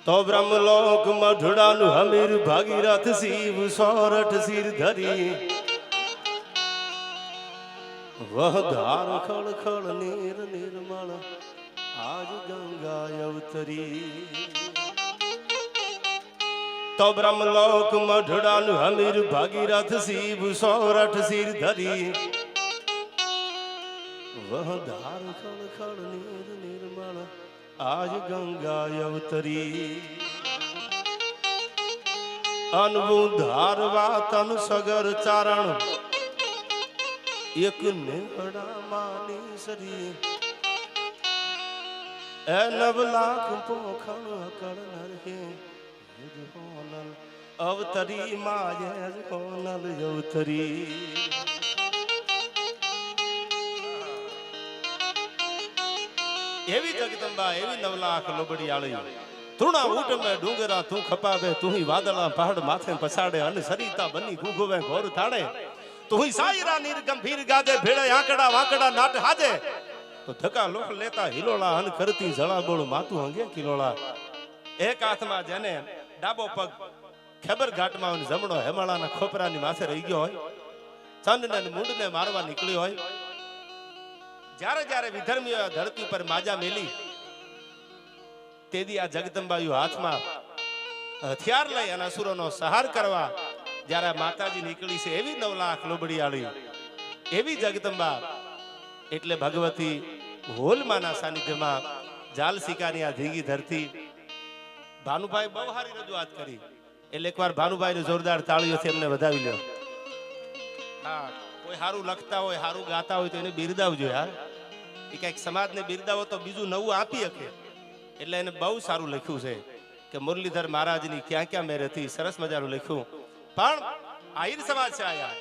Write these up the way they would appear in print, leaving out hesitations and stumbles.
तो ब्रह्मलोक मढ़ड़ानु हमीर भागीरथ शिव सोरठ सिर धरी वह धार खड़ खड़ नीर निर्मल आज गंगा अवतरी। तो ब्रह्मलोक मढ़ड़ानु हमीर भागीरथ शिव सोरठ सिर धरी वह धार खड़ खड़ नीर निर्मल आज गंगा अवतरी। अनबु धारवा तन सगर चारण एक नेहड़ा मानी सरी ए नव लाख पोखण कर नरहे होनल अवतरी माय होनल अवतरी। एवी जगदंबा एवी नवलाख लोबड़ियाળી तूणा ऊट में डूंगरा तू खपावे तू ही वादला पहाड़ माथे पछाड़े अन सरिता बनी घूघवे घोर थाड़े तू ही सायरा नीर गंभीर गादे भेड़े आंकड़ा वांकड़ा नाट हाजे तो धक्का लोक लेता हिलोड़ा अन करती जड़ा बोल मातू हंगे किलोड़ा। एक हाथ में जेने डाबो पग खेबर घाट में जमणो हेमाळा ना खोपरा नी माथे रही गयो होय चंद ने मुंड ने मारवा निकळ्यो होय જ્યારે જ્યારે વિધર્મીઓ ધરતી પર માજા મેલી તેદી આ જગદંબાયુ હાથમાં હથિયાર લઈ અને અસુરોનો સંહાર કરવા જ્યારે માતાજી નીકળી છે એવી 9 લાખ લોબડીયાળી એવી જગદંબા એટલે ભગવતી હોલમાના સાનિધ્યમાં જાલ શિકારની આ ધીંગી ધરતી ભાનુભાઈ બહુ સારી રજૂઆત કરી એટલે એકવાર ભાનુભાઈને જોરદાર તાળીઓથી એમને વધાવી લ્યો। હા કોઈ સારું લખતા હોય સારું ગાતા હોય તો એને બિરદાવજો યાર એ કઈક સમાજને બિરદાવો તો બીજું નવું આપી શકે એટલે એને બહુ સારું લખ્યું છે કે મુરલીધર મહારાજની ક્યાં ક્યાં મેરે હતી સરસ મજાનું લખ્યું પણ આહિર સમાજ છે આયા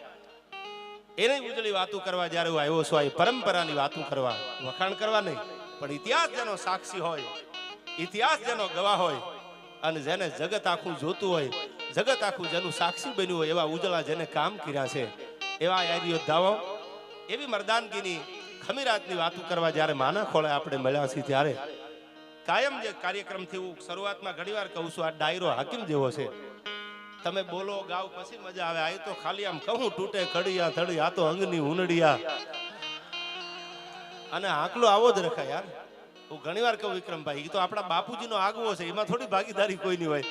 એને ઉજળી વાતું કરવા જ્યારે હું આવ્યો છું આ પરંપરાની વાતું કરવા વખાણ કરવા નહીં પણ ઇતિહાસ જેનો સાક્ષી હોય ઇતિહાસ જેનો ગવાહ હોય અને જેને જગત આખું જોતું હોય જગત આખું જેનું સાક્ષી બન્યું હોય એવા ઉજળા જેને કામ કર્યા છે એવા યાર યોદ્ધાઓ એવી મર્દાનગીની ખમીરાતની વાતો કરવા જ્યારે માના ખોળે આપણે મળ્યા છીએ ત્યારે કાયમ જે કાર્યક્રમથી હું શરૂઆતમાં ઘણીવાર કહું છું આ ડાયરો હાકીમ જેવો છે તમે બોલો ગાવ પછી મજા આવે આ તો ખાલી આમ કહું તૂટે કડિયા થડી આ તો અંગની ઉનડિયા અને આકલો આવો જ રખાય યાર હું ઘણીવાર કહું વિક્રમભાઈ એ તો આપણા બાપુજીનો આગવો છે એમાં થોડી ભાગીદારી કોઈની હોય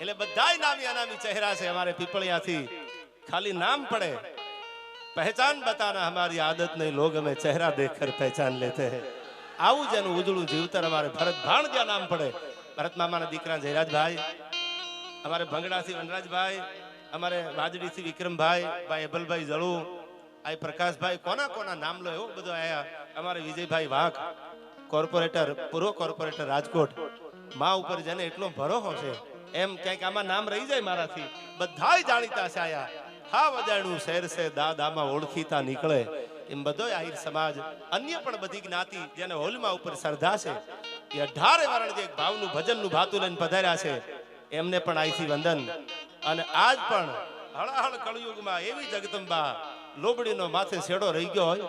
એટલે બધાય નામી અનામી ચહેરા છે અમારે પીપળિયાથી खाली नाम पड़े पहचान बताना हमारी आदत नहीं लोग हमें चेहरा देखकर पहचान लेते हैं आऊ जेनु उजळू जीवतर हमारे भरत भाणजा नाम पड़े भरत मामा ना दीकरा जयराज भाई हमारे भंगड़ा से वनराज भाई हमारे वाजड़ी से विक्रम भाई भाई अबल भाई जड़ू आई प्रकाश भाई कोना कोना नाम लो एवो बधो आया हमारे विजय भाई वाघ कॉर्पोरेटर पूर्व कॉर्पोरेटर राजकोट मां ऊपर जने एटलो भरोहो छे एम क्यांक आमा नाम रही जाय माराथी बधाय जाणीता छे आया हा वजाणु शहर से दादामा ओळखीता निकळे एम बधोय आहिर समाज अन्य पण बधी ज्ञाति जेने होलमा ऊपर श्रद्धा छे ए 18 वरण जे भावनु भजननु भातु लईने पधार्या छे एमने पण आईथी वंदन अने आज पण हळहळ कळयुगमां एवी जगदंबा लोबडीनो माथे छेडो रही गयो होय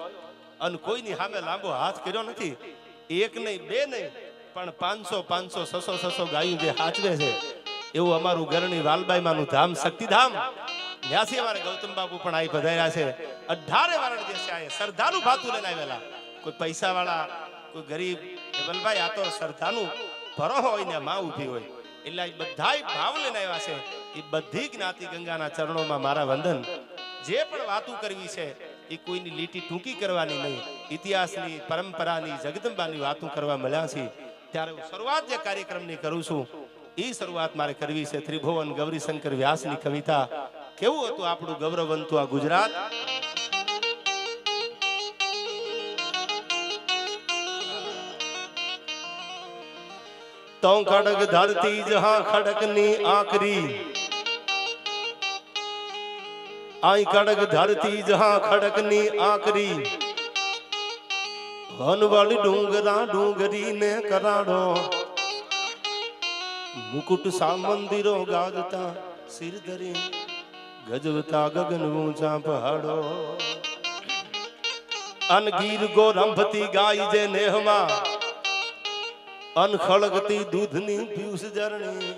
अने कोईनी सामे लांबो हाथ कर्यो नथी एक नहीं बे नहीं पण 500 500 600 600 गायूं जे हाचवे छे एवुं अमारुं गरणी वालबाई मानुं धाम शक्तिधाम न्यासी हमारे गौतम बाबू पण आई पधार्या छे 18 वरण जे छे आ श्रद्धानु भातु लईने आवेला कोई पैसा वाला कोई गरीब ए बलभाई आ तो श्रद्धानु भरो होय ने मां ऊभी होय એટલે આ બધાય ભાવ લઈને આવ્યા છે એ બધી જ્ઞાતિ ગંગાના ચરણોમાં મારા વંદન જે પણ વાતો કરવી છે એ કોઈની લીટી ટૂંકી કરવાની નહીં ઇતિહાસની પરંપરાની જગદંબાની વાતો કરવા મળ્યા છે ત્યારે હું શરૂઆત જે કાર્યક્રમની કરું છું એ શરૂઆત મારે કરવી છે ત્રિભુવન ગૌરીશંકર વ્યાસની કવિતા કેવું હતું આપણું ગૌરવવંતું આ ગુજરાત तो खड़क धरती जहां खड़कनी आखरी आई खड़क धरती जहां खड़कनी आखरी हनवल डूंगरा डूंगरी ने कराड़ो मुकुट सा मंदिरों गाजता सिर धरी गजवता गगन ऊंचा पहाड़ो अनगीर गो रंभती गाय जे नेहमा અનખળગતી દૂધની પિયુષ જરણી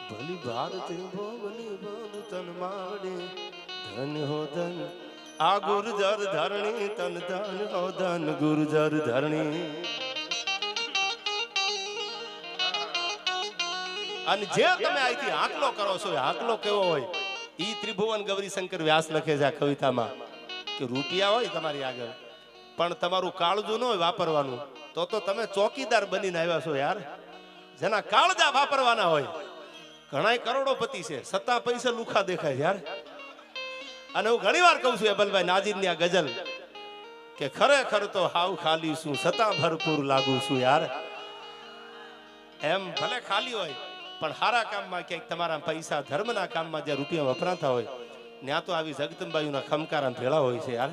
ભલી ભારત ભોવની બંધ તન માવડે ધન હો ધન આ ગુર્જર ધરણી તન ધન હો ધન ગુર્જર ધરણી. અને જે તમે અહીંથી આંકલો કરો છો એ આંકલો કેવો હોય ઈ ત્રિભુવન ગૌરીશંકર વ્યાસ લખે છે આ કવિતામાં કે રૂપિયા હોય તમારી આગળ પણ તમારું કાળજું ન હોય વાપરવાનું તો તમે ચોકીદાર બનીને આવ્યા છો યાર. જેના કાળજા વાપરવાના હોય ઘણા કરોડોપતિ છે છતાં પૈસા લુખા દેખાય યાર. અને હું ઘણી વાર કહું છું એબલભાઈ નાજીરની આ ગઝલ કે ખરેખર તો હાવ ખાલી છું છતાં ભરપૂર લાગુ છું યાર. એમ ભલે ખાલી હોય પણ સારા કામમાં ક્યાંક તમારા પૈસા ધર્મના કામમાં જ્યાં રૂપિયા વપરાતા હોય ત્યાં તો આવી જગદંબાયુના ખમકારા ભેળા હોય છે યાર.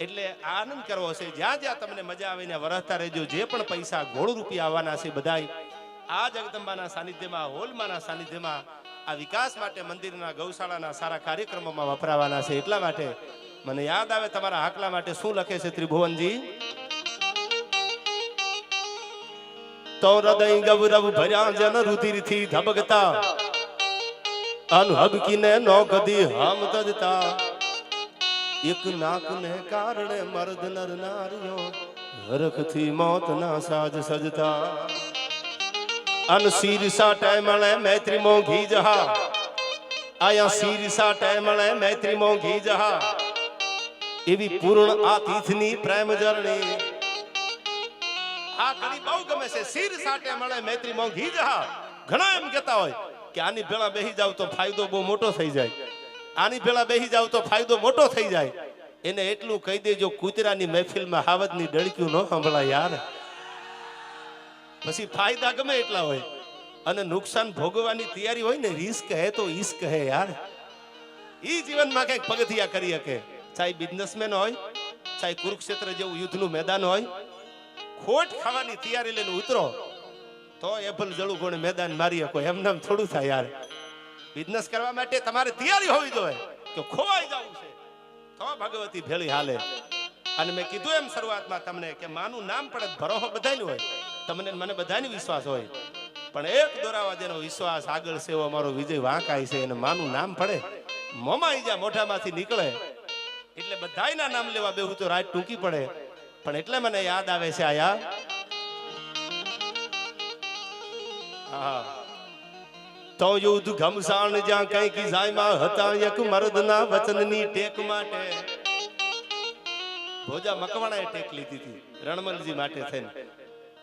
એટલે આનંદ કરવો છે જ્યાં જ્યાં તમને મજા આવે ને વરસતા રહેજો. જે પણ પૈસા ગોળ રૂપિયા આવવાના છે બધાય આ જગદંબાના સાનિધ્યમાં હોલમાના સાનિધ્યમાં આ વિકાસ માટે મંદિરના ગૌશાળાના સારા કાર્યક્રમોમાં વપરાવાના છે. એટલા માટે મને યાદ આવે તમારા હાકલા માટે શું લખે છે ત્રિભુવનજી. તો હૃદય ગૌરવ ભર્યા જન રુધિરથી ધબકતા અનહબકીને નો કદી હમ તજતા એક નાકને કારણે મર્દ નર નારીઓ હરખથી મોતના સાજ સજતા અન શીરસા ટેમળે મૈત્રી મોંઘી જહા આયા શીરસા ટેમળે મૈત્રી મોંઘી જહા એવી પૂર્ણ આતિથની પ્રેમ જરણી. આ કડી બહુ ગમે છે. શીરસા ટેમળે મૈત્રી મોંઘી જહા. ઘણા એમ કહેતા હોય કે આની ભેળા બેહી જાવ તો ફાયદો બહુ મોટો થઈ જાય. આની ભેળા બેહી જાવ તો ફાયદો મોટો થઈ જાય. એને એટલું કહી દેજો કૂતરાની મહેફિલમાં હાવજની ડળક્યું ન સંભળાય યાર. પછી ફાયદા ગમે એટલા હોય અને નુકસાન ભોગવવાની તૈયારી હોય ને રિસ્ક હે તો ઈશ્ક હે યાર. ઈ જીવનમાં કઈક પગથિયા કરી શકે. ચાહે બિઝનેસમેન હોય ચાહે કુરુક્ષેત્ર જેવું યુદ્ધનું મેદાન હોય ખોટ ખાવાની તૈયારી લઈને ઉતરો તો એભલ જળું કોણે મેદાન મારી શકો. એમને થોડું થાય યાર. બિઝનેસ કરવા માટે તમારે તૈયારી હોવી જોઈએ કે ખોવાઈ જવું છે તો ભગવતી ભેળી હાલે. અને મેં કીધું એમ શરૂઆતમાં તમને કે માનું નામ પડે ભરોહો બધાયનું હોય. તમને મને બધાને વિશ્વાસ હોય પણ એક દોરાવા જેનો વિશ્વાસ આગળ છે એવો અમારો વિજય વાંકાય છે. અને માનું નામ પડે મોમાઈ જા મોઢામાંથી નીકળે એટલે બધાયના નામ લેવા બેહું તો રાત ટૂંકી પડે. પણ એટલે મને યાદ આવે છે આયા હા તો યુદ્ધ ઘમસાણ જ્યાં કઈ કિસાઈમાં હતા એક મર્દના વચનની ટેક માટે. ભોજા મકવાણાએ ટેક લીધી હતી રણમલજી માટે થઈને.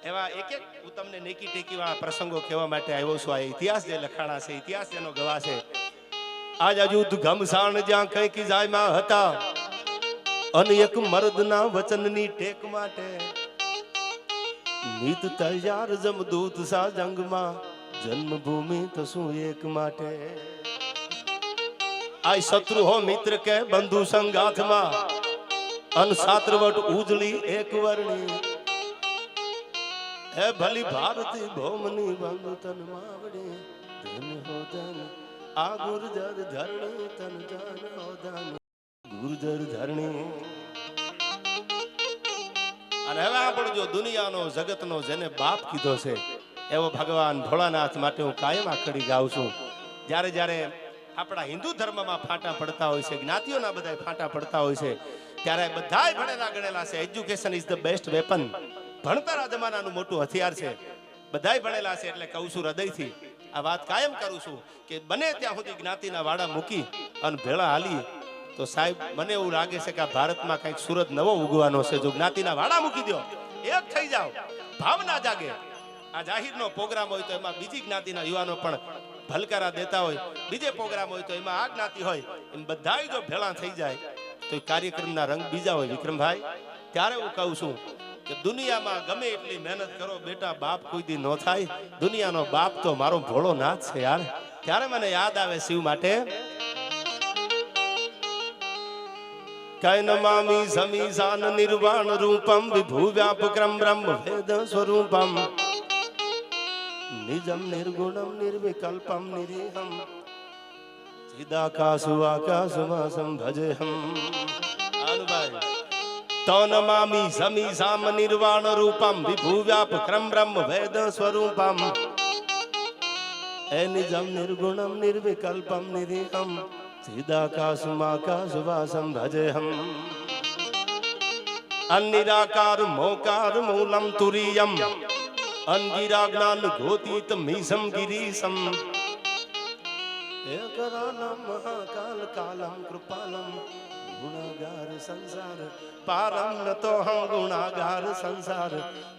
એવા એક એક હું તમને નેકી ટેકી વાળા પ્રસંગો કહેવા માટે આવ્યો છું. આ ઇતિહાસ જે લખાણા છે ઇતિહાસ જેનો ગવાહ છે. આજ યુદ્ધ ઘમસાણ જ્યાં કઈ કિસાઈમાં હતા અને એક મર્દના વચનની ટેક માટે નીત તૈયાર જમદૂત સા જંગમાં જન્મભૂમિ તો શું એક માટે. આ શત્રુ હો મિત્ર કે બંધુ સંગાથમાં અન સાત્રવટ ઉજળી એક વર્ણી હે ભલી ભારતી ભૌમની બંધુ તન માવડી ધન હો ધન આ ગુર્જર ધરણી તન ધન હો ધન ગુર્જર ધરણી. અને હવે આપણે જો દુનિયાનો જગતનો જેને બાપ કીધો છે એવો ભગવાન ભોળાનાથ માટે હું કાયમ આખડી ગાઉં છું. જ્યારે જ્યારે આપણા હિન્દુ ધર્મમાં ફાંટા પડતા હોય છે જ્ઞાતિઓના બધા ફાંટા પડતા હોય છે ત્યારે બધાય ભણેલા ગણેલા છે. Education is the best weapon. ભણતર આ જમાનાનું મોટું હથિયાર છે. બધાય ભણેલા છે એટલે કહું છું હૃદયથી આ વાત કાયમ કરું છું કે બને ત્યાં સુધી જ્ઞાતિના વાડા મૂકી અને ભેળા હાલી તો સાહેબ મને એવું લાગે છે કે આ ભારતમાં કંઈક સુરત નવો ઉગવાનો છે. જો જ્ઞાતિના વાડા મૂકી દો એક થઈ જાઓ ભાવના જાગે. આ જાહેરનો પ્રોગ્રામ હોય તો એમાં બીજી જ્ઞાતિના યુવાનો પણ ભલકારા દેતા હોય. બીજે પ્રોગ્રામ હોય તો એમાં આ જ્ઞાતિ હોય એમ બધાય જો ભેળા થઈ જાય તો કાર્યક્રમના રંગ બીજા હોય. વિક્રમભાઈ ત્યારે હું કહું છું કે દુનિયામાં ગમે એટલી મહેનત કરો બેટા બાપ કોઈ દી ન થાય. દુનિયાનો બાપ તો મારો ભોળો નાથ છે યાર. ત્યારે મને યાદ આવે શિવ માટે કૈ નમામિ સમીસાન નિર્વાણ રૂપમ વિભુ વ્યાપક્રમ બ્રહ્મ ભેદ સ્વરૂપમ નિજમ નિર્ગુણમ નિર્વિકલ્પમ નિરીહમ ચિદાકાશુ આકાશવાસમ ભજેહમ. આનુભાઈ તૌનમામિ સમીસામ નિર્વાણ રૂપમ વિભુવ્યાપક્રમ બ્રહ્મ વેદ સ્વરૂપમ એ નિજમ નિર્ગુણમ નિર્વિકલ્પમ નિરીહમ સિદાકાશમાકાશવાસમ ભજેહમ અનિરાકાર મોકાર મૂલમ તુરીયમ અંગિરા જ્ઞાન ગોતીત મીસમ ગિરીશમ એકરાલમ મહાકાલ કાલમ કૃપાલમ ગુણાગાર સંસાર પારમ નતો હમ ગુણાગાર સંસાર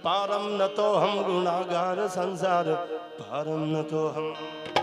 પારમ નતો હમ ગુણાગાર સંસાર પારમ નતો હમ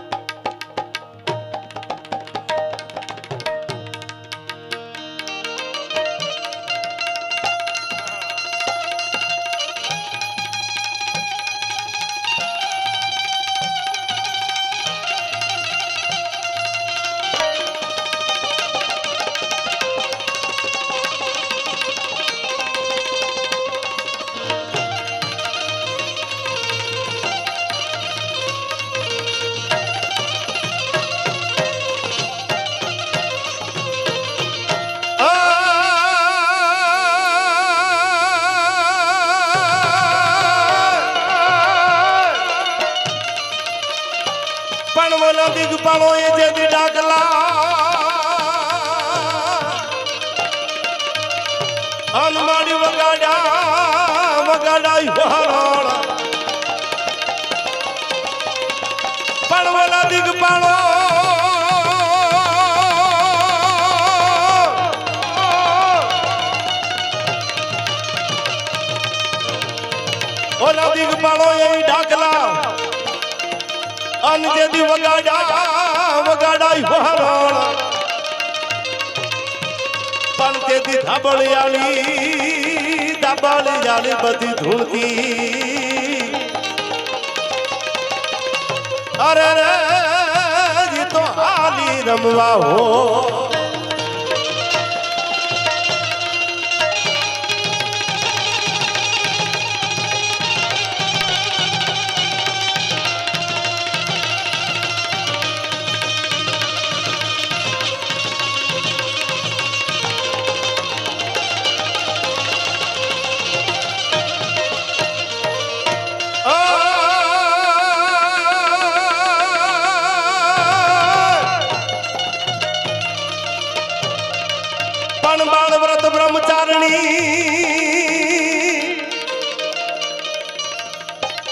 દિગપાળો એ જે ડાકલા અનમાડી વગાડા પણ ઓલા દિગપાળો ઓલા દિગપાળો એ ડાકલા અનજેદી વગાડા વહારણ પણ તેથી ધાબળિયાળી બધી ધૂળતી અરે રે જી તો હાલી રમવા હો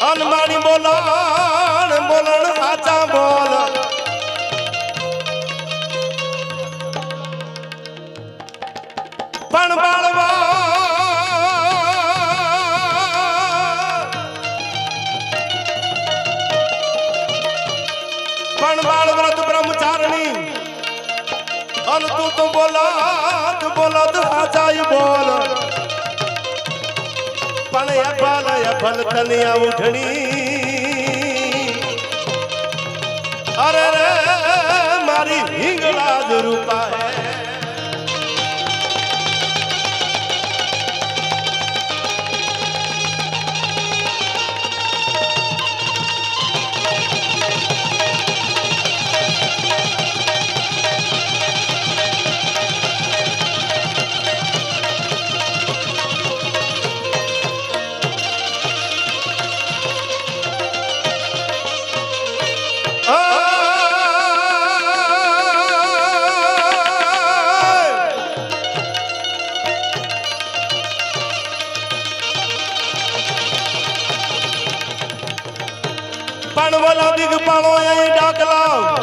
અનમાણી બોલણ સાચા બોલ પણ બાળવા પણ બાળ વ્રત બ્રહ્મચારણી અન તું તો બોલત સાચા બોલ પણ એ ફલ તનિયા ઉઠણી અરે રે મારી હિંગળા જ રૂપા હે પણ બોલા દિગપાળો એ ડાકલા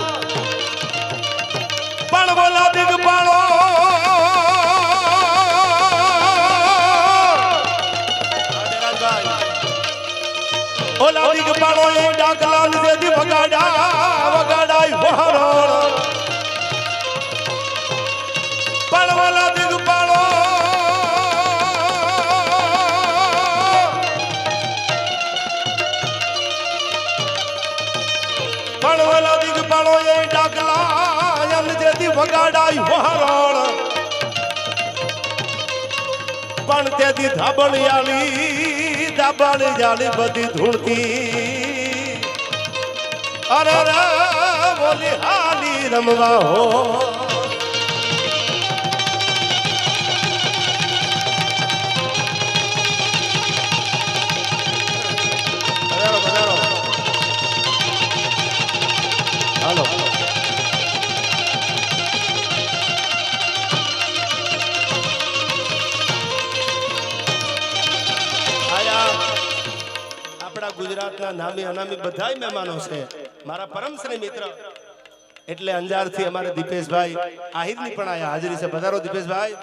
પણ બોલા દિગપાળો ઓલા દિગપાળો એ ડાકલા લીધેથી વગાડા વહારણ પણ બોલા દિગપાળો પણ ઓલા દિગપાળો એ ડાકલા જેથી વગાડાય વહારણ પણ તેથી ધાબળિયાળી બધી ધૂળતી અરે રે બોલી હાલી રમવા હો ગુજરાતના નામી અનામી બધાય મહેમાનો છે, મારા પરમ સ્નેહ મિત્ર. એટલે અંજારથી અમારે દીપેશભાઈ આહિરની પણ આયા હાજરી છે. પધારો દીપેશભાઈ.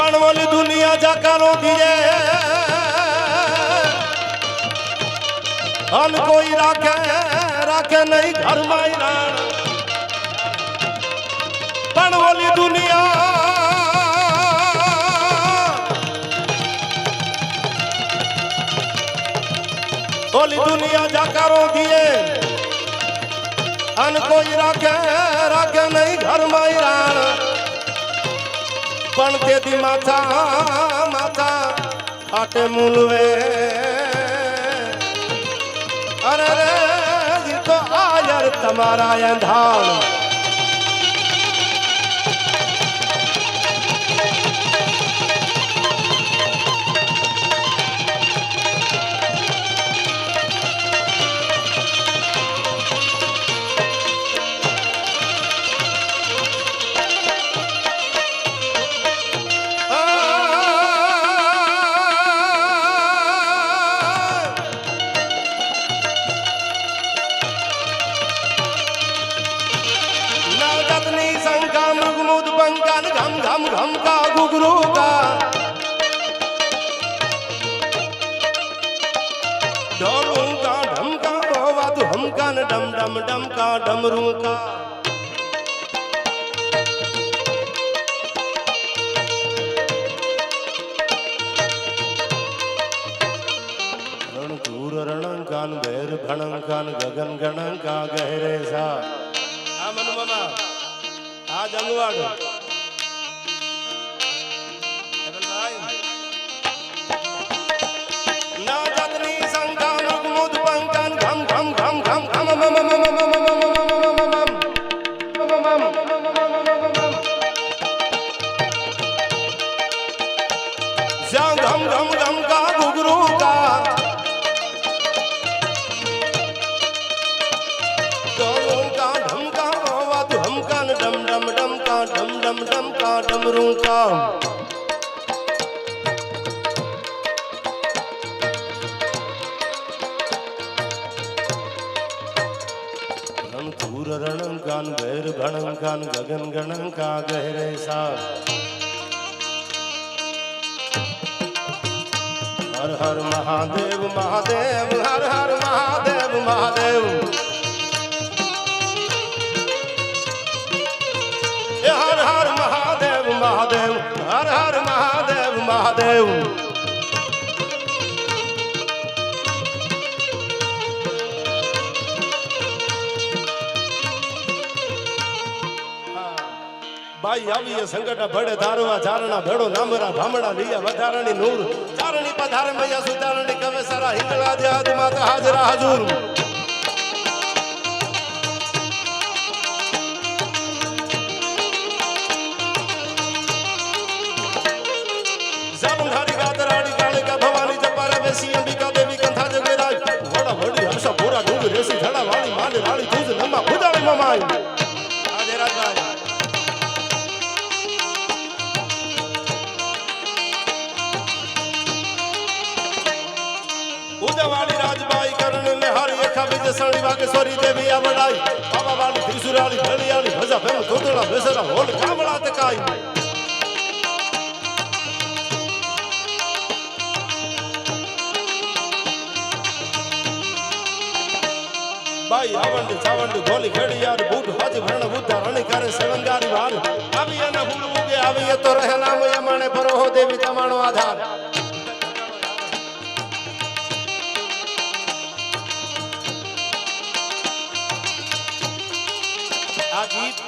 પણ ઓલી દુનિયા જાકારો દીએ અન કોઈ રાખે રાખે નહીં ઘરમાં રાણ. પણ ઓલી દુનિયા ઓલી દુનિયા જાકારો દીએ અન કોઈ રાખે રાખે નહીં ઘરમાં રાણ. પણ તેથી માથા માથા આટે મૂલવે અરે રે તો આયર તમારા અંધાણ. घम घम घम का घुघरू का ढोलू का ढमका होवा तू हमका न डम डम डम का डमरू का. रणधूर रणंकान भैर भणंकान गगन गणंका गहरे सा. आ मनु मामा आ जंगवाड़ घम घम घम का घुघरू का डोलों का ढमका होवा तू हमका न डम डम डम का डम डम डम का डमरू का. रणधूर रणंकान भैर भणंकान गगन गणंका गहरे सा. हर हर महादेव महादेव हर हर महादेव महादेव. हर हर महादेव महादेव हर हर महादेव महादेव. भाई આવી સંકટ ભડે ધારવા ચારણા ભેડો નામરા ભામડા લીયા વધારણી નૂર ચારણી પધારે મૈયા સુધારણી કવે સારા હિંગળા દે આદિ માતા હાજરા હજુર. જામુંધારી ગાતરાડી કાળિકા ભવાની જપારે બેસી અંબિકા દેવી કંથા જગેરાજ વડા વડી હર્ષા પૂરા ડુંગ રેસી ધડા વાળી માને રાળી તુજ નમા ખુદાળી મમાઈ. આજે રાજભાઈ उदवाली राजबाई करण में हर एका बिज सणी वागेश्वरी देवी आवड़ाई बाबा वाली त्रिशूराली भेड़ियाली भजा भेम धोतड़ा बेसरा होल कामड़ा तकाई. बाई आवंड चावंड गोली खेड़ी यार बूट हाज भरण बुद्धा रण करे सेवंगारी वार. अभी न भूल उगे अभी ये तो रहे नाम यमने परो हो देवी तमाणो आधार. આ ગીત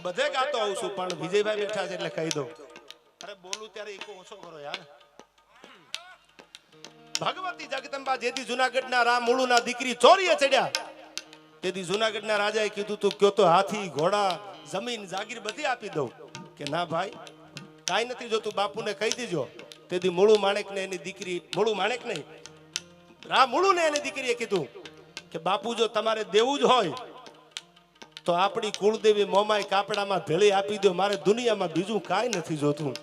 બધે ગાતો આવું છું પણ વિજયભાઈ બેઠા છે એટલે કહી દઉં. અરે બોલું ત્યારે એક ઓછો કરો યાર. ભગવતી જગદંબા જેથી જુનાગઢના રામ મુળુના દીકરી ચોરીએ ચડ્યા તેથી જુનાગઢના રાજાએ કીધું તું કયો તો હાથી ઘોડા જમીન જાગીર બધી આપી દઉં કે ના ભાઈ કાંઈ નથી જોતું બાપુને કહી દીજો તેથી મુળુ માણેકને એની દીકરી મુળુ માણેક નહીં રામ મુળુને એની દીકરીએ કીધું કે બાપુ જો તમારે દેવું જ હોય તો આપણી કુળદેવી મોમાઈ કાપડામાં ભેળી આપી દો મારે દુનિયામાં બીજું કાંઈ નથી જોતું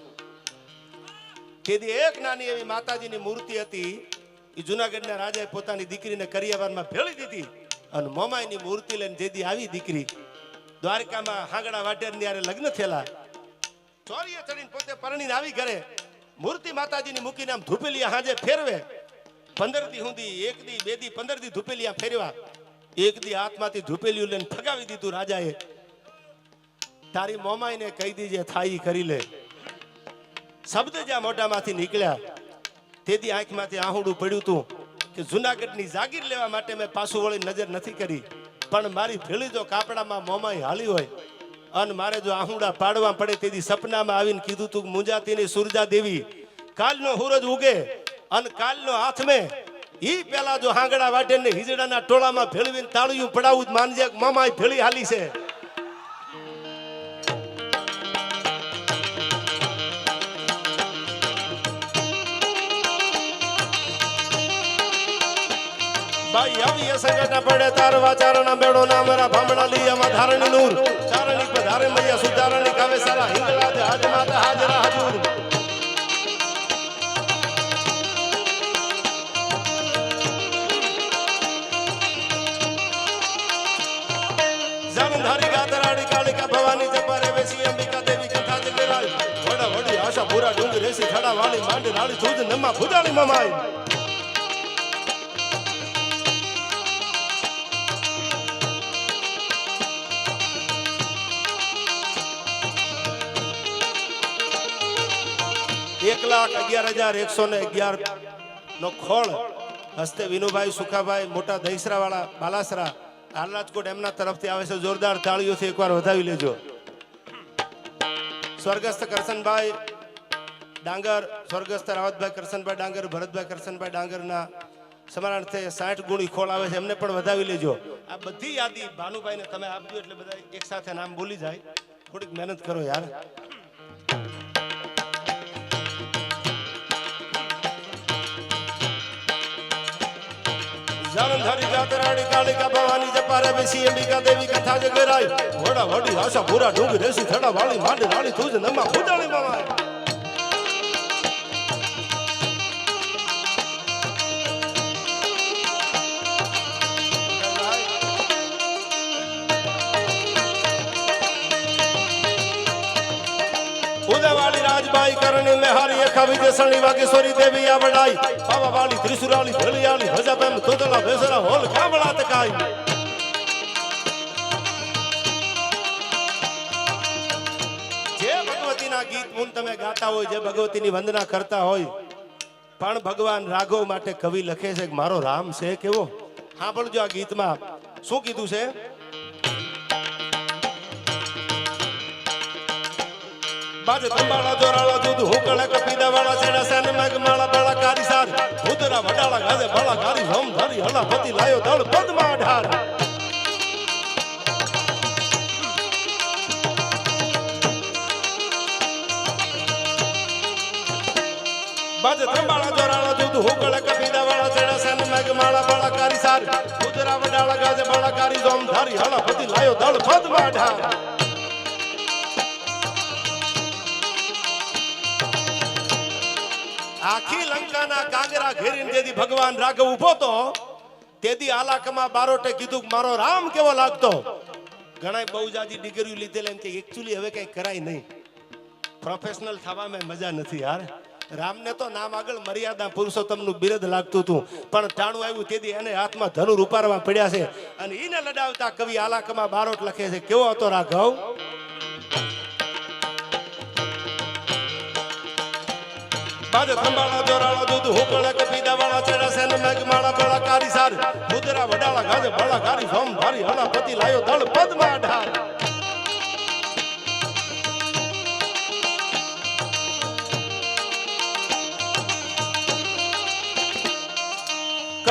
તેથી એક નાની એવી માતાજીની મૂર્તિ હતી એ જુનાગઢના રાજાએ પોતાની દીકરીને કરિયાવરમાં ભેળી દીધી અને મોમાઈની મૂર્તિ લઈને જેદી આવી દીકરી દ્વારકામાં હાંગડા વાટેરની હારે લગ્ન થયેલા ચોરીએ ચડીને પોતે પરણીને આવી ઘરે મૂર્તિ માતાજીની મૂકીને આમ ધૂપેલિયા હાજે ફેરવે 15 દી સુધી 1 દી 2 દી 15 દી ધૂપેલિયા ફેરવા એક દી હાથમાંથી ધૂપેલિયું લઈને ફગાવી દીધું રાજાએ તારી મોમાઈને કહી દીજે થાઈ કરી લે શબ્દ જ્યાં મોઢામાંથી નીકળ્યા તેથી આંખમાંથી આહુડું પડ્યું તું કે જુનાગઢની જાગીર લેવા માટે મેં પાછું વળી નજર નથી કરી પણ મારી ભેળી જો કાપડામાં મોમાઈ હાલી હોય અને મારે જો આહુડા પાડવા પડે તેથી સપનામાં આવીને કીધું તું મુંજાતીની સુરજા દેવી કાલનો સૂરજ ઉગે અને કાલનો હાથ મેં ઈ પેલા જો હાંગડા વાટેને હિજડાના ટોળામાં ભેળવીને તાળિયું પડાવું જ માનજે મોમાઈ ભેળી હાલી છે ભાઈ આવી સંગઠના પડે તાર વાચારણા બેડો ના મારા ભામણા લી અમા ધારણી નૂર ચારણી પધારે મૈયા સુધારણી કાવે સારા હિંગળા દે હાજ માતા હાજરા હજૂર જાનધારી ગાતરાડી કાળિકા ભવાની જપારે વેસી અંબિકા દેવી કથા જગરાય વડા વડી આશા પૂરા ડુંગર રેસી ખડા વાળી માંડી રાળી ધૂજ નમા ભુજાણી મમાઈ एक 1,11,111 નો ખોળ હસ્તે વિનુભાઈ સુખાભાઈ મોટા દહીસરા વાળા બાલાસરા રાજકોટ એમના તરફથી આવે છે જોરદાર તાળીઓથી એકવાર વધાવી લેજો સ્વર્ગસ્થ કરશનભાઈ ડાંગર સ્વર્ગસ્થ રાવતભાઈ કરશનભાઈ ડાંગર ભરતભાઈ કરશનભાઈ ડાંગરના સમારંભે 60 ગુણી ખોળ આવે છે એમને પણ વધાવી લેજો આ બધી યાદી ભાનુભાઈને તમે આપજો એટલે બધા એક સાથે નામ બોલી જાય થોડીક મહેનત કરો યાર જાનધારી ગાતરાડી કાળિકા ભવાની જપારે બેસી અંબિકા દેવી કથા જગરાય વડા વડી આશા પૂરા ડુંગર રેસી થડા વાળી માંડી રાળી તુજ નમા ભુજાણી મમાય ઉદવાળી રાજબાઈ કરણી મેહારી એખા વિજય સણી વાગેશ્વરી દેવી આ વડાઈ પાવા વાળી ત્રિશુરાળી ભેળિયાળી હજા બેમ તોતલા બેસરા હોલ કાબળા તકાઈ જે ભગવતીના ગીત મુન તમે ગાતા હોય જે ભગવતીની વંદના કરતા હોય પણ ભગવાન રાઘવ માટે કવિ લખે છે કે મારો રામ છે કેવો સાંભળજો આ ગીતમાં શું કીધું છે બાજ તંબાળા જોરાળા દૂધ હુકળે કપીદા વાળા સેડા સેન મેઘ માળા બાળા કારી સાર ઉદરા વડાળા ગાજે બાળા કારી રમ ધરી હલા પતિ લાયો દળ પદમાં ઢાર બાજ તંબાળા જોરાળા દૂધ હુકળે કપીદા વાળા સેડા સેન મેઘ માળા બાળા કારી સાર ઉદરા વડાળા ગાજે બાળા કારી રમ ધરી હલા પતિ લાયો દળ પદમાં ઢાર આખી લંકાના કાંગરા ઘેરીને જેથી ભગવાન રાઘવ ઉભો તો તેથી આલાકમાં બારોટે કીધું મારો રામ કેવો લાગતો ઘણા બહુ જાજી ડિગ્રીઓ લીધેલા એમ કે એકચ્યુઅલી હવે કઈ કરાય નહીં પ્રોફેશનલ થવામાં મજા નથી યાર રામને તો નામ આગળ મર્યાદા પુરુષોત્તમનું બિરદ લાગતું હતું પણ ટાણું આવ્યું તેથી એને હાથમાં ધનુર ઉપાડવા પડ્યા છે અને એને લડાવતા કવિ આલાકમાં બારોટ લખે છે કેવો હતો રાઘવ બાજ થંબાળા જોરાળા દૂધ હુકળે કપીદા વાળા ચેડા સેન મેઘ માળા બાળા કારી સાર ઉદરા વડાળા ગાજે બાળા કારી સોમ ધારી હલા પતિ લાયો દળ પદમાં ઢાર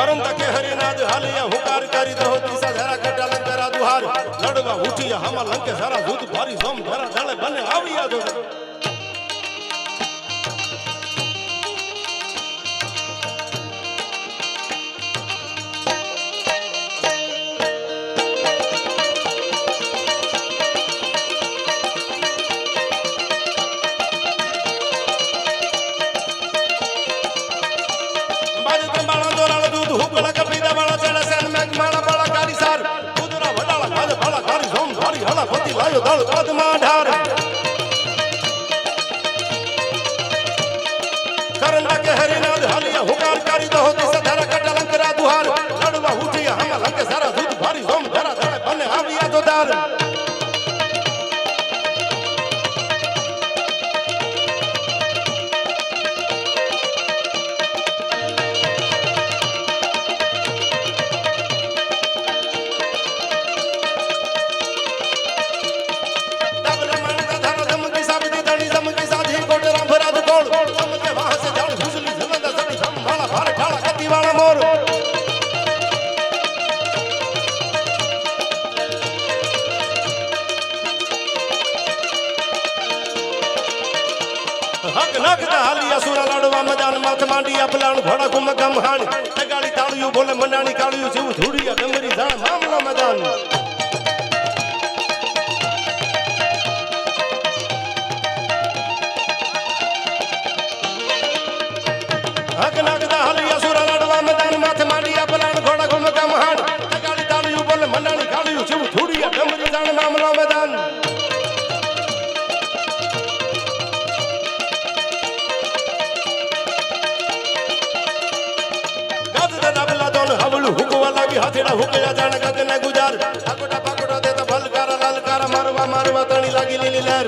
करम तके हरिनाद हालिया हुकार करी दो तीसा धरा कटा लंकरा दुहार लड़वा उठिया हम लंके सारा दूध भारी सोम धरा धड़े बने आविया दो लायो दल कदमा ढार करंडा के हरिनाद हालिया हुकार कारी दो दिशा धरा कटा लंकरा दुहार लड़वा उठिया हम लंके सारा दूध भारी सोम धरा धड़े बने आविया दो दार हक नक हालिया सुरा लड़वा मैदान माथ मांडी अपलाण घोड़ा घुम गम हाण तगाड़ी तालियो बोले मनानी कालियो जीव धूड़िया डमरी जान मामला मैदान हक नक हालिया सुरा लड़वा मैदान माथ मांडी अपलाण घोड़ा घुम गम हाण तगाड़ी तालियो बोले मनानी कालियो जीव धूड़िया डमरी जान मामला मैदान हुकवा लागी हाथेड़ा हुकया जान गगन गुजार अकोटा पकोटा दे तो भलकारा ललकारा मारवा मारवा तणी लागी लीली लहर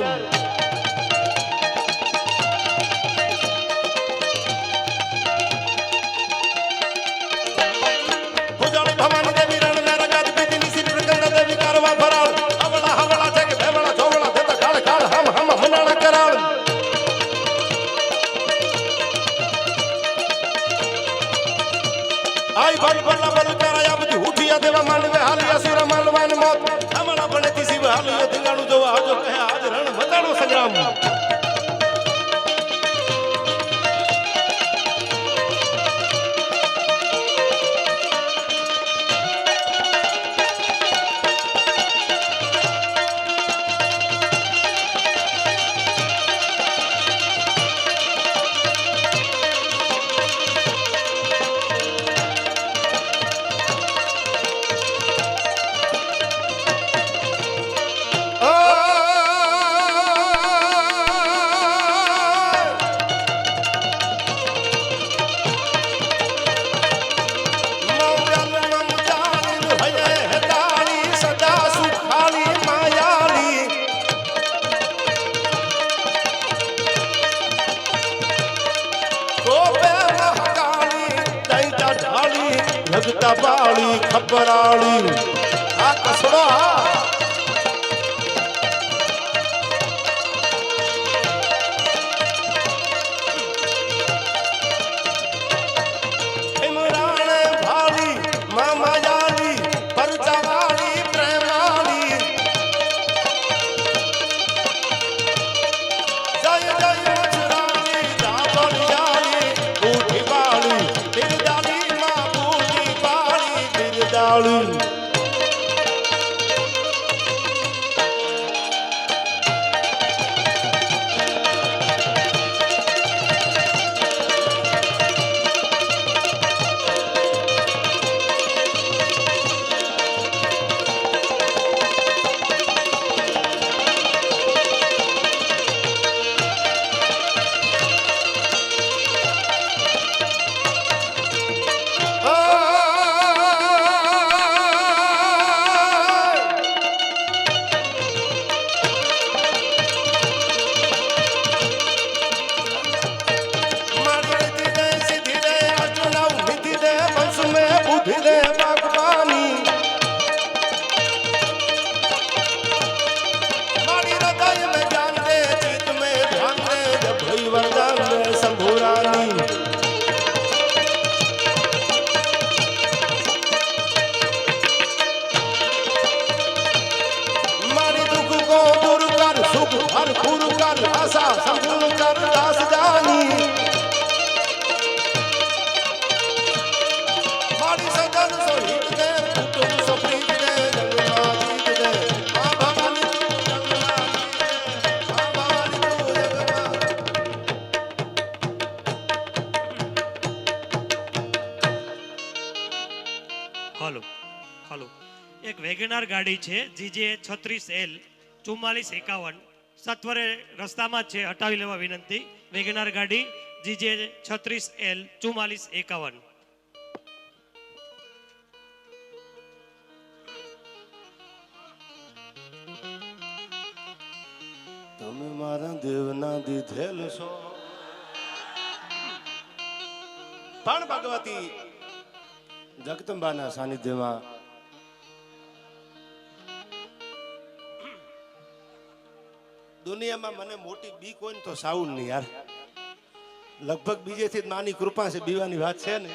भुजाणी भवानी देवी रण में रगत बिजनी सिर गंगा देवी कारवा फराल अवला हवला जग भेवड़ा छोवड़ा दे तो काल काल हम मनाना कराल आई बल बल्ला बल कराया बुझ उठिया देवा मानवे हालिया सुरा मालवान मौत हमला बने तिसी हालियो दिंगाणु जो आजो कहे आज रण मताणो संग्राम भगता बाली खबराली आ कसड़ो इमरान भाली मामा जाली परचा वाली प्रेमाली जय जय मचराली दाबल जाली उठी बाली बिरदाली मां बूटी बाली बिरदाली હલો હલો એક વેગેનાર ગાડી છે જીજે 36L 4451 સત્વરે રસ્તામાં જ છે, હટાવી લેવા વિનંતી. વેગેનાર ગાડી જીજે 36L 4451. તમે મારા દેવના દીધેલ છો પણ ભગવતી જગદંબાના સાનિધ્યમાં દુનિયામાં મને મોટી બીક હોય ને તો સાઉન્ડ નહીં યાર. લગભગ બીજેથી જ માની કૃપા છે, બીવાની વાત છે ને.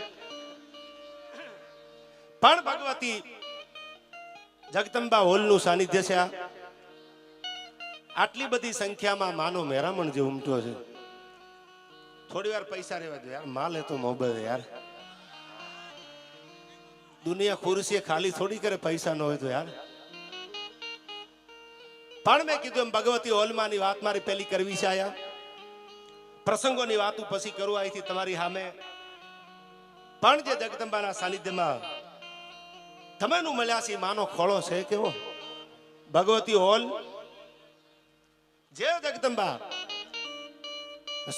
પણ ભગવતી જગદંબા હોલનું સાનિધ્ય છે. આટલી બધી સંખ્યામાં માનો મેરામણ જે ઉમટ્યો છે. થોડી વાર પૈસા રહેવા દો યાર, માલ તો મોબાઈલ યાર. દુનિયા ખુરશી ખાલી થોડી કરે, પૈસા ન હોય તો યાર. પણ મેં કીધું એમ ભગવતી હોલમાંની વાત મારી પેલી કરવી છે. આયા પ્રસંગોની વાત પછી કરું અહીંથી તમારી સામે. પણ જે જગદંબાના સાનિધ્યમાં તમેનું મળ્યા છે, માનો ખોળો છે કેવો ભગવતી હોલ. જે જગદંબા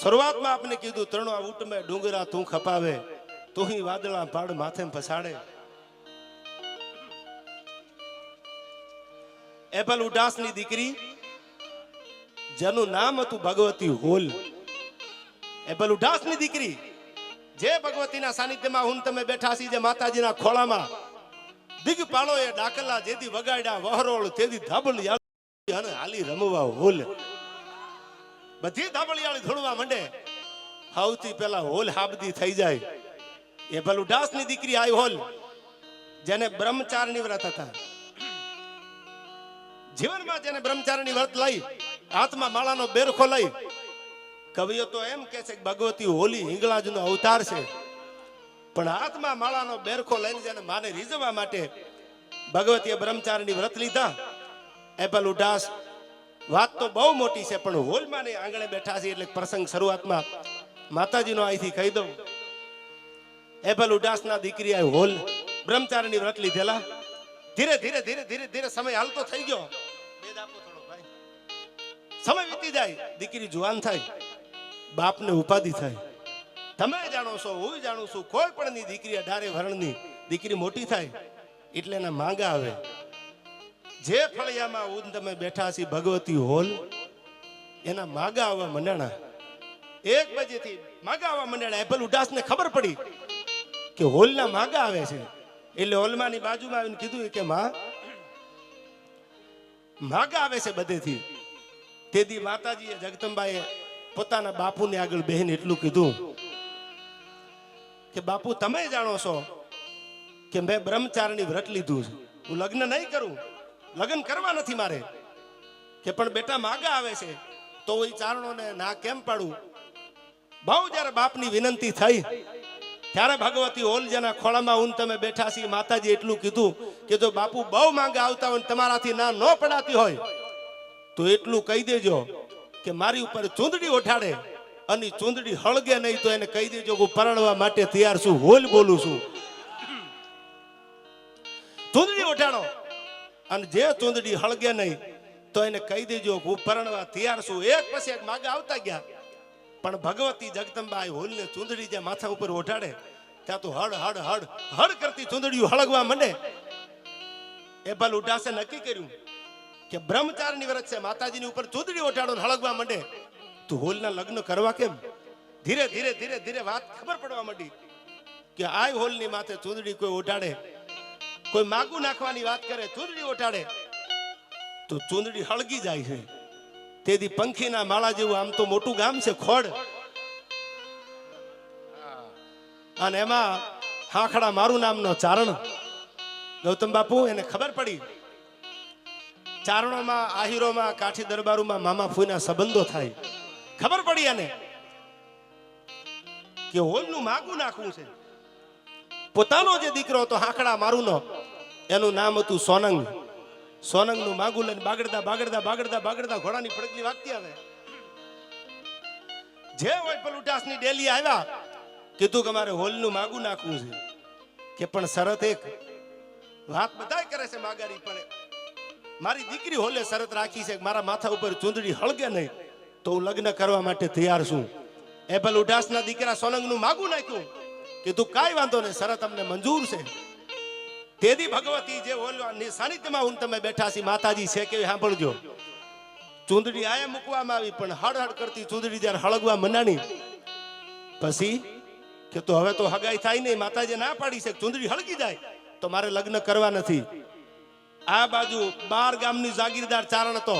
શરૂઆતમાં આપને કીધું ત્રણો ઊટ મેં ડુંગરા તું ખપાવે, તું વાદળા પાડ માથે ફસાડે. એપલ ઉડાસની દીકરી જેનું નામ હતું ભગવતી હોલ. એપલ ઉડાસની દીકરી જે ભગવતીના સાનિધ્યમાં હું તમે બેઠા છી, જે માતાજીના ખોળામાં દિગપાળો એ ડાકલા જેથી વગાડ્યા વહરોળ તેથી ધાબળિયાળી અને હાલી રમવા હોલ. બધી ધાબળિયાળી ધોળવા માંડે. સૌથી પહેલા હોલ હાબદી થઈ જાય. એપલ ઉડાસની દીકરી આઈ હોલ, જેને બ્રહ્મચારની વ્રત હતા. જીવનમાં જેને બ્રહ્મચારીની વ્રત લઈ, હાથમાં માળાનો બેરખો લઈ, કવિઓ તો એમ કે છે કે ભગવતી હોલી હિંગળાજનો અવતાર છે. પણ હાથમાં માળાનો બેરખો લઈને જેને માને રીઝવવા માટે ભગવતીએ બ્રહ્મચારીની વ્રત લીધા. એપલ ઉડાસ વાત તો બહુ મોટી છે, પણ હોલમાં ને આંગણે બેઠા છે એટલે પ્રસંગ શરૂઆતમાં માતાજીનો અહીંથી કહી દઉં. એપલ ઉડાસના દીકરી આ હોલ બ્રહ્મચારીની વ્રત લીધેલા. ધીરે ધીરે ધીરે ધીરે ધીરે સમય હાલતો થઈ ગયો. સમય વીતી જાય, દીકરી જુવાન થાય, બાપને ઉપાધિ થાય. તમે જાણો છો, હું જાણું છું, કોઈ પણ ની દીકરી 18 વર્ષની દીકરી મોટી થાય એટલે એના માંગા આવે. જે ફળિયામાં હું તમે બેઠા છી ભગવતી હોલ, એના માગા આવવા મંડાણા. 1 બજેથી માગા આવવા મંડાણા. એપલ ઉડાસને ખબર પડી કે હોલના માગા આવે છે, એટલે હોલમાની બાજુમાં આવીને કીધું કે માં માગા આવે છે બધેથી. તેથી માતાજીએ જગદંબાએ પોતાના બાપુને આગળ બેહીને એટલું કીધું કે બાપુ તમે જાણો છો કે મેં બ્રહ્મચારીની વ્રત લીધું છે, હું લગ્ન નહીં કરું, લગ્ન કરવા નથી મારે. કે પણ બેટા માગા આવે છે તો એ ચારણોને ના કેમ પાડું. બહુ જ્યારે બાપની વિનંતી થઈ ત્યારે ભગવતી હોલ જેના ખોળામાં હું તમે બેઠા છી, માતાજી એટલું કીધું કે જો બાપુ બહુ માંગા આવતા હોય, તમારાથી ના ન પડાતી હોય તો એટલું કહી દેજો કે મારી ઉપર ચૂંદડી ઓઠાડે અને ચૂંદડી હળગે નહીં તો એને કહી દેજો હું પરણવા માટે તૈયાર છું. હોલ બોલું છું. ચૂંદડી ઓઠાડો અને જે ચૂંદડી હળગે નહીં તો એને કહી દેજો હું પરણવા તૈયાર છું. એક પછી એક માગા આવતા ગયા, પણ ભગવતી જગદંબા હોલને ચૂંદડી જે માથા ઉપર ઓઠાડે ત્યાં તો હડ હડ હડ હડ કરતી ચૂંદડીઓ હળગવા માંડે. એપલ ઉડાસે નક્કી કર્યું કે બ્રહ્મચારીની વ્રત છે, માતાજીની ઉપર ચૂંદડી ઓઠાડો હળગવા માંડે તો હોલના લગ્ન કરવા કેમ. ધીરે ધીરે ધીરે ધીરે વાત ખબર પડવા માંડી કે આ હોલની માથે ચૂંદડી કોઈ ઓઠાડે, કોઈ માગું નાખવાની વાત કરે, ચૂંદડી ઓઠાડે તો ચૂંદડી હળગી જાય છે. તેથી પંખીના માળા જેવું આમ તો મોટું ગામ છે ખોડ, અને એમાં હાંખડા મારું નામનો ચારણ ગૌતમ બાપુ એને ખબર પડી. ચારણોમાં, આહિરોમાં, કાઠી દરબારોમાં મામા ફૂઈના સંબંધો થાય. ખબર પડી એને કે હોલનું માગું નાખવું છે. પોતાનો જે દીકરો હતો હાંકડા મારુનો, એનું નામ હતું સોનંગ. સોનંગનું માગું લઈને બાગડતા બાગડતા બાગડતા બાગડતા ઘોડાની ફડકલી વાગતી આવે. જે હોય પલુટાસની ડેલી આવ્યા, કીધું કે મારે હોલનું માગું નાખવું છે. કે પણ શરત એક વાત બધાય કરે છે માગારી, પણ મારી દીકરી હોલે શરત રાખી છે કે મારા માથા ઉપર ચૂંદડી હળગે નહીં તો હું લગ્ન કરવા માટે તૈયાર છું. એબલ ઉડાસના દીકરા સોનંગનું માગું નાખ્યું, કીધું કાંઈ વાંધો નહીં, શરત અમને મંજૂર છે. તેદી ભગવતી જે હોલની સાનિધ્યમાં હું તમે બેઠા છી, માતાજી છે કેવી સાંભળજો. ચૂંદડી આયા મૂકવામાં આવી, પણ હળહળ કરતી ચૂંદડી જ્યારે હળગવા મંડાણી પછી કે તો હવે તો હગાઈ થાય નહીં, માતાજી ના પાડી છે ચૂંદડી હળગી જાય તો મારે લગ્ન કરવા નથી. આ બાજુ 12 ગામની જાગીરદાર ચારણ હતો,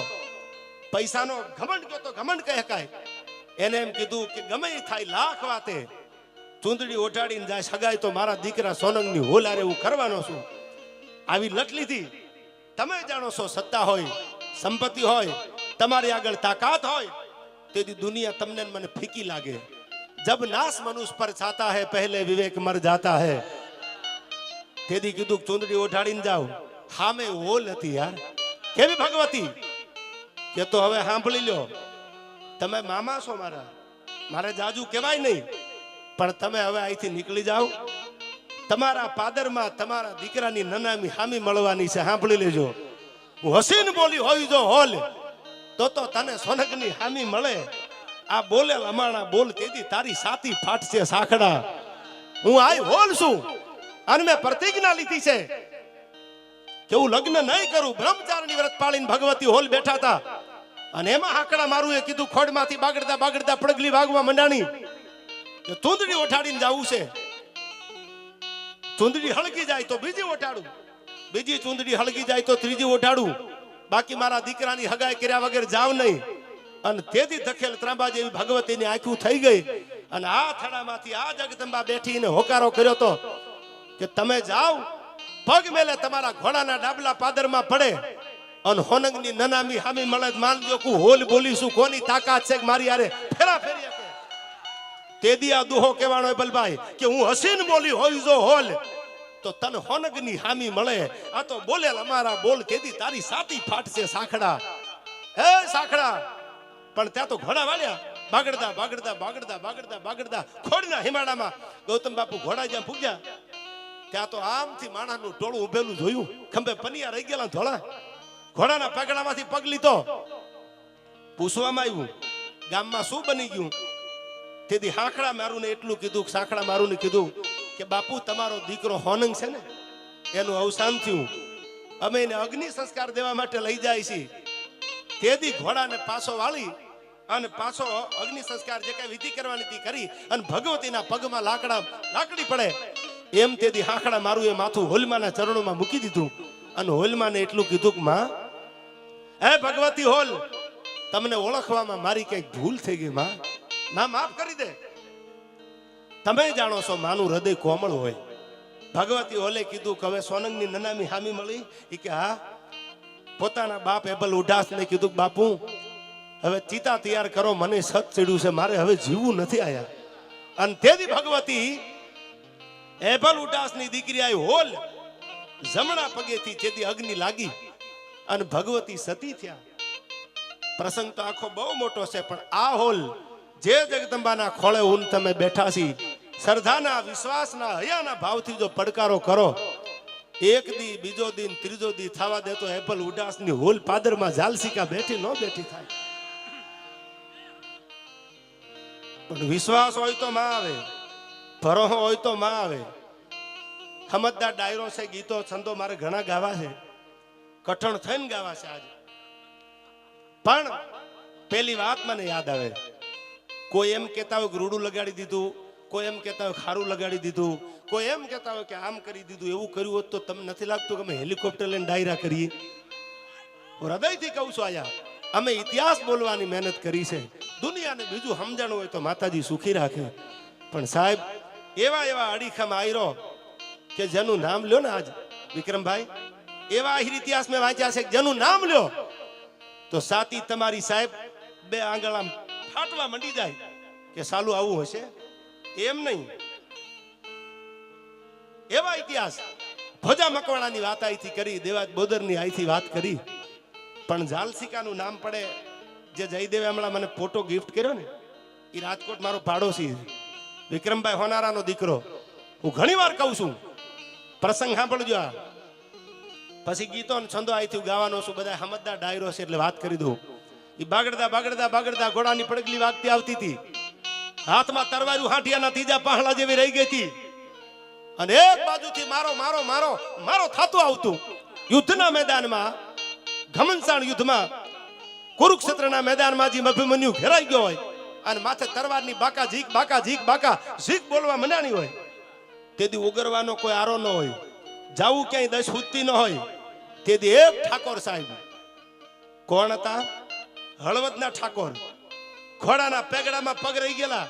પૈસાનો ઘમંડ ગયો તો ઘમંડ કહે કાય, એને એમ કીધું કે ગમે એ થાય લાખ વાતે ચૂંદડી ઓઢાડીને જાય સગાઈ તો મારા દીકરા સોનંગની હોલારે હું કરવાનો છું. આવી લટ લીધી. તમે જાણો છો સત્તા હોય, સંપત્તિ હોય, તમારી આગળ તાકાત હોય, તેથી દુનિયા તમને મને ફીકી લાગે. જબ નાશ મનુષ્ય પર છાતા હૈ પહેલે વિવેક મર જાતા હૈ. તેથી કીધું ચૂંદડી ઓઢાડીને જાવ. હામે હોલ હતી યાર, કેવી ભગવતી કે તો હવે સાંભળી લો, તમે મામા છો મારા, મારે જાજુ કહેવાય નહીં, પણ તમે હવે અહીંથી નીકળી જાઓ. તમારા પાદરમાં તમારા દીકરાની નનામી હામી મળવાની છે, સાંભળી લેજો. હું હસીન બોલી હોય જો હોલ તો તને સોનગની હામી મળે. આ બોલે લમાણા બોલ તેથી તારી સાતી ફાટશે સાખડા. હું આય હોલ છું અને મેં પ્રતિજ્ઞા લીધી છે કે હું લગ્ન નહીં કરું. બ્રહ્મચારીની વ્રત પાળીને ભગવતી હોલ બેઠા હતા અને એમાં હાકડા મારું એ કીધું ખોડમાંથી બાગડતા બાગડતા પડગલી વાગવા મંડાણી કે ચૂંદડી ઓઠાડીને જવું છે. ચૂંદડી હળગી જાય તો બીજી ઓઠાડું, બીજી ચૂંદડી હળગી જાય તો ત્રીજી ઓઠાડું, બાકી મારા દીકરાની હગાઈ કર્યા વગર જાવ નહીં. અને તેથી ધકેલ ત્રાંબા જેવી ભગવતીની આંખું થઈ ગઈ અને આ થડામાંથી આ જગદંબા બેઠીને હોકારો કર્યો તો કે તમે જાઓ, પગ મેલે તમારા ઘોડાના ડાબલા પાદરમાં પડે અને હોનંગની નનામી હામી મળે માનજો કે હોલ બોલીશું કોની તાકાત છે મારી યારે ફેરા ફેરી શકે. તેદી આ દુહો કહેવાનો બલભાઈ કે હું હસીન બોલી હોય જો હોલ તો તને હોનગની હામી મળે. આ તો બોલેલ અમારા બોલ તેદી તારી સાતી ફાટશે સાખડા. હે સાખડા, પણ ત્યાં તો ઘોડા વાળ્યા બાગડતા બાગડતા બાગડતા બાગડતા બાગડતા ખોડના હિમાડામાં ગૌતમ બાપુ ઘોડા જ્યાં પૂગ્યા ત્યાં તો આમથી માણસનું ટોળું ઉભેલું જોયું. ખંભે પનિયા રહી ગયેલા ધોળા. ઘોડાના પગડામાંથી પગ લીધો. પૂછવામાં આવ્યું ગામમાં શું બની ગયું. તેથી હાંકડા મારું ને એટલું કીધું, સાંકડા મારું ને કીધું કે બાપુ તમારો દીકરો હોનંગ છે ને એનું અવસાન થયું, અમે એને અગ્નિ સંસ્કાર દેવા માટે લઈ જાય છીએ. તેથી ઘોડાને પાછો વાળી અને પાછો અગ્નિ સંસ્કાર જે કઈ વિધિ કરવાની હતી કરી અને ભગવતીના પગમાં લાકડી પડે એમ તેથી હાંકડા મારું એ માથું હોલમાના ચરણોમાં મૂકી દીધું અને હોલમાને એટલું કીધું કે માં, હે ભગવતી હોલ, તમને ઓળખવામાં મારી કઈક ભૂલ થઈ ગઈ માં, માફ કરી દે. તમે જાણો છો માનું હૃદય કોમળ હોય. ભગવતી હોલે કીધું કે હવે સોનંગની નનામી હામી મળી એ કે હા. પોતાના બાપ એબલ ઉડાસને કીધું બાપુ હવે ચિતા તૈયાર કરો, મને સત ચડ્યું છે, મારે હવે જીવવું નથી આયા. અને તેથી ભગવતી એબલ ઉડાસની દીકરી આવી હોલ જમણા પગેથી જેથી અગ્નિ લાગી અને ભગવતી સતી થયા. પ્રસંગ તો આખો બહુ મોટો છે, પણ આ હોલ જે જગદંબાના ખોળે હું તમે બેઠા છી, શ્રદ્ધાના વિશ્વાસના હયાના ભાવથી જો પડકારો કરો, એક દી બીજો દિન ત્રીજો દી થવા દે તો એપલ ઉડાસની હોલ પાદરમાં ઝાલસિકા બેઠી ન બેઠી થાય. પણ વિશ્વાસ હોય તો માં આવે, ભરોહો હોય તો માં આવે. સમજદાર ડાયરો છે, ગીતો છંદો મારે ઘણા ગાવા છે, કઠણ થઈને ગાવા છે આજે. પણ પેલી વાત મને યાદ આવે, કોઈ એમ કહેતા હોય કે રૂડું લગાડી દીધું, કોઈ એમ કહેતા હોય ખારું લગાડી દીધું, કોઈ એમ કહેતા હોય કે આમ કરી દીધું. એવું કર્યું હોત તો તમને નથી લાગતું કે અમે હેલિકોપ્ટર લઈને ડાયરા કરીએ? હૃદયથી કહું છું આયા અમે ઇતિહાસ બોલવાની મહેનત કરી છે. દુનિયાને બીજું સમજણ હોય તો માતાજી સુખી રાખે. પણ સાહેબ એવા એવા અડીખામાં આયરો કે જેનું નામ લ્યો ને આજ વિક્રમભાઈ, એવા આહિર ઇતિહાસ મેં વાંચ્યા છે જેનું નામ લ્યો તો સાતી તમારી સાહેબ બે આંગળ આમ ફાટવા મંડી જાય કે સાલું આવું હશે. એમ નહીં, એવા ઇતિહાસ. ભોજા મકવાણાની વાત અહીંથી કરી, દેવાજ બોદરની અહીંથી વાત કરી, પણ ઝાલસિકાનું નામ પડે. જે જયદેવે હમણાં મને ફોટો ગિફ્ટ કર્યો ને એ રાજકોટ મારો પાડોશી વિક્રમભાઈ હોનારાનો દીકરો. હું ઘણી વાર કહું છું, પ્રસંગ સાંભળજો. પછી ગીતો ને છંદો અહીંથી ગાવાનો છું, બધા સમજદાર ડાયરો છે એટલે વાત કરી દઉં. એ બાગડતા બાગડતા બાગડતા ઘોડાની પડગલી વાગતી આવતી હતી, હાથમાં તરવારું હાંઠિયાના ત્રીજા પહાડા જેવી રહી ગઈ હતી, અને એક બાજુથી મારો મારો મારો મારો થાતું આવતું. યુદ્ધના મેદાનમાં, ઘમનસાણ યુદ્ધમાં, કુરુક્ષેત્રના મેદાનમાં જે અભિમન્યુ ઘેરાઈ ગયો હોય અને માથે તરવારની બાકા ઝીક બોલવા મનાણી હોય, તેથી ઉગરવાનો કોઈ આરો ન હોય, જાવું ક્યાંય દસ હુત્તી ન હોય. તેથી એક ઠાકોર સાહેબ, કોણ હતા? હળવદના ઠાકોર. ઘોડાના પેગડામાં પગ રહી ગયેલા.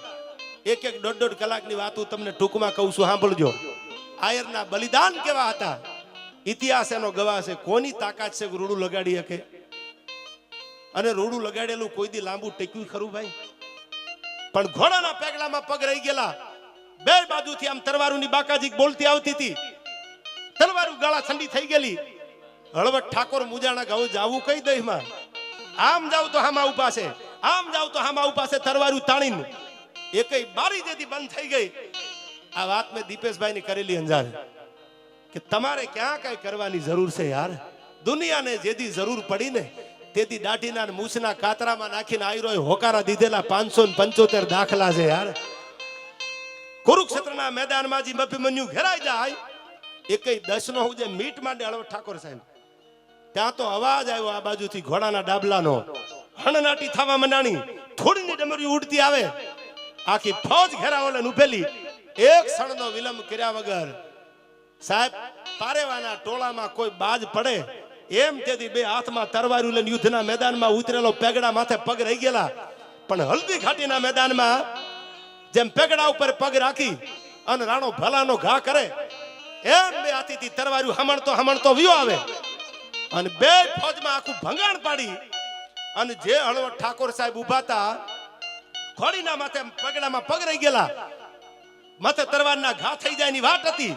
એક દોઢ કલાકની વાત હું તમને ટૂંકમાં કહું છું, સાંભળજો. આયરના બલિદાન કેવા હતા, ઇતિહાસ એનો ગવાહ છે. કોની તાકાત છે રૂડું લગાડી શકે? અને રૂડું લગાડેલું કોઈ દી લાંબુ ટેક્યું ખરું ભાઈ? પણ ઘોડાના પેગડામાં પગ રહી ગયેલા. બે બાજુથી આમ તરવારુની બાકાજી બોલતી આવતી હતી, તલવારું ગાળા ઠંડી થઈ ગયેલી. હળવદ ઠાકોર મુજાણા ગાઉ જાવું કઈ દહીમાં, આમ જાવ તો હામા ઉભા છે, આમ જાવ તો હામા ઉભા છે, તરવારું તાણીને એકઈ બારી જેથી બંધ થઈ ગઈ. આ વાત મેં દીપેશભાઈ ની કરેલી અંજાર કે તમારે ક્યાં કઈ કરવાની જરૂર છે યાર. દુનિયાને જેથી જરૂર પડી ને તેથી દાઢીના મૂછના કાતરામાં નાખીને આયરોય હોકારા દીધેલા 575 દાખલા છે યાર. કુરુક્ષેત્રના મેદાનમાં જે અભિમન્યુ ઘેરાઈ જાય, એકઈ 10 નો જે મીટ માંડે હળવદ ઠાકોર સાહેબ, ત્યાં તો અવાજ આવ્યો આ બાજુથી ઘોડાના ડાબલાનો, હણનાટી થવા મંડાણી. થોડીની ડમરી ઉડતી આવે, આખી ફૌજ ઘેરાવો લઈને ઉભેલી. એક ક્ષણનો વિલંબ કર્યા વગર સાહેબ પારેવાના ટોળામાં કોઈ બાજ પડે એમ તેથી બે હાથમાં તરવારું લઈને યુદ્ધના મેદાનમાં ઉતરેલો પેગડા માથે પગ રહી ગયેલા. પણ હલ્દી ઘાટીના મેદાનમાં જેમ પેગડા ઉપર પગ રાખી અને રાણો ભલાનો ઘા કરે એમ બે હાથીથી તરવારું હમણતો વિયો આવે અને બે ફૌજમાં આખું ભંગાણ પાડી. અને જે હળવદ ઠાકોર સાહેબ ઉભા હતા, ઘોડીના માથે પગડામાં પગ રહી ગયેલા, માથે તરવારના ઘા થઈ જાય ની વાત હતી.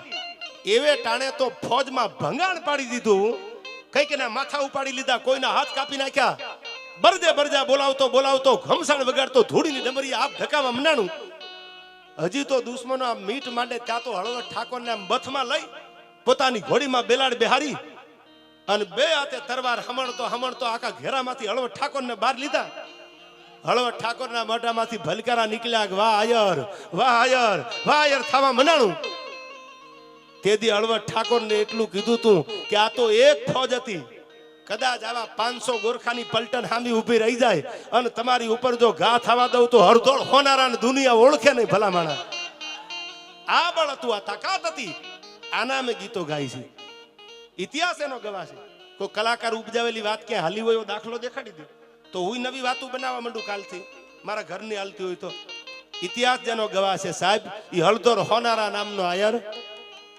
એવે ટાણે તો ફૌજમાં ભંગાણ પાડી દીધું. કઈક એના માથા ઉપાડી લીધા, કોઈના હાથ કાપી નાખ્યા. બરજા બોલાવતો ઘમસાણ વગાડતો ધૂળીની ડમરી આપ ઢકાવા મંડાણું. હજી તો દુશ્મનો આ મીટ માંડે ત્યાં તો હળવદ ઠાકોરને બથમાં લઈ પોતાની ઘોડીમાં બેલાડ બેહારી અને બે હાથે તરવાર હમણતો આખા ઘેરામાંથી હળવદ ઠાકોરને બહાર લીધા. હળવદ ઠાકોરના મોઢામાંથી ભલકારા નીકળ્યા કે વાહ આયર થવા મનાણું. તેથી હળવદ ઠાકોરને એટલું કીધું તું કે આ તો એક ફૌજ હતી, કદાચ આવા 500 ગોરખાની પલટન સામી ઊભી રહી જાય અને તમારી ઉપર જો ઘા થવા દઉં તો હરદોળ હોનારાને દુનિયા ઓળખે નહીં ભલા માણા. આ બળ હતું, આ તાકાત હતી. આના મેં ગીતો ગાય છે, ઇતિહાસ એનો ગવાહ છે. કોઈ કલાકાર ઉપજાવેલી વાત ક્યાં હાલી હોય એવો દાખલો દેખાડી દે તો હું નવી વાતો બનાવવા માંડું કાલથી, મારા ઘરની હાલતી હોય તો. ઇતિહાસ જેનો ગવાહ છે સાહેબ, એ હળદોર હોનારા નામનો આયર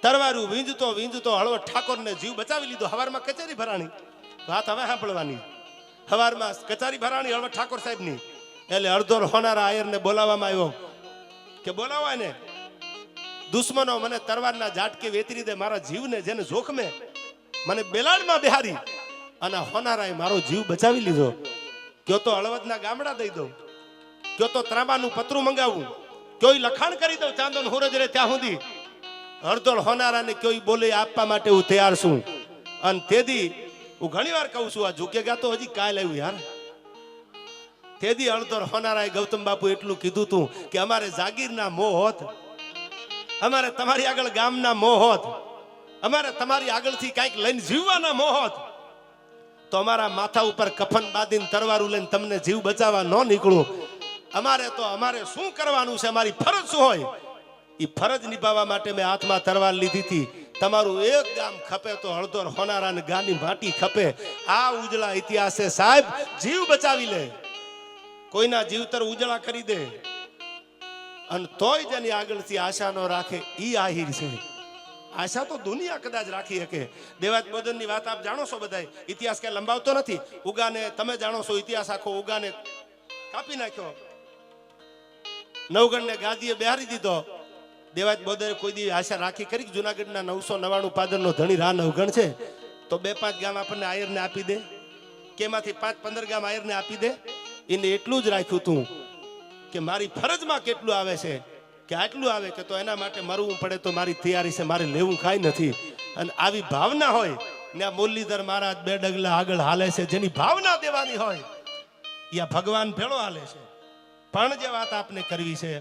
તરવારું વીંજતો હળવદ ઠાકોરને જીવ બચાવી લીધો. હવારમાં કચેરી ભરાણી, વાત હવે સાંભળવાની. હવારમાં કચેરી ભરાણી હળવદ ઠાકોર સાહેબની. એટલે હળદોર હોનારા આયરને બોલાવવામાં આવ્યો કે બોલાવાય ને, દુશ્મનો મને તરવારના ઝાટકે વેતરી દે, મારા જીવને જેને જોખમે મને બેલાડમાં બેહારી અને હોનારાએ મારો જીવ બચાવી લીધો. કયો તો હળવદના ગામડા દઈ દઉં, કયો તો ત્રાંબાનું પતરું મંગાવું, કયો લખાણ કરી દઉં ચાંદોન હુરજ રે ત્યાં સુધી. હળદોળ હોનારાને કયો બોલે આપવા માટે હું તૈયાર છું. અને તેથી હું ઘણી વાર કહું છું, આ ઝૂકેગા તો હજી કાલ આવ્યું યાર. તેથી હળદોળ હોનારાએ ગૌતમ બાપુ એટલું કીધું તું કે અમારે જાગીરના મોહ હોત, અમારે તમારી આગળ ગામના મોહ હોત, અમારે તમારી આગળથી કંઈક લઈને જીવવાના મોહ હોત તો અમારા માથા ઉપર કફન બાંધીને તરવારું લઈને તમને જીવ બચાવવા ન નીકળું. અમારે શું કરવાનું છે, અમારી ફરજ શું હોય, એ ફરજ નિભાવવા માટે મેં હાથમાં તરવાર લીધી હતી. તમારું એક ગામ ખપે તો હળદોર હોનારાને ગાની માટી ખપે. આ ઉજળા ઇતિહાસ છે સાહેબ. જીવ બચાવી લે, કોઈના જીવતર ઉજળા કરી દે અને તોય જેની આગળથી આશા ન રાખે ઈ આહિર છે. આશા તો દુનિયા કદાચ રાખી શકે. દેવાજ બોધનની વાત આપ જાણો છો બધાય, ઇતિહાસ કઈ લંબાવતો નથી. ઉગાને તમે જાણો છો, ઇતિહાસ આખો ઉગાને કાપી નાખ્યો, નવગણને ગાદીએ બેહારી દીધો. દેવાજ બોધરે કોઈ દી આશા રાખી કરી? જુનાગઢના 999 પાદરનો ધણી રા નવગણ છે તો 2-5 ગામ આપણને આયરને આપી દે, કેમાંથી 5-15 ગામ આયરને આપી દે. એને એટલું જ રાખ્યું તું કે મારી ફરજમાં કેટલું આવે છે, કે આટલું આવે કે તો એના માટે મરવું પડે તો મારી તૈયારી છે, મારે લેવું કાંઈ નથી. અને આવી ભાવના હોય ને આ મુરલીધર મહારાજ 2 ડગલા આગળ હાલે છે, જેની ભાવના દેવાની હોય એ ભગવાન ભેળો હાલે છે. પણ જે વાત આપને કરવી છે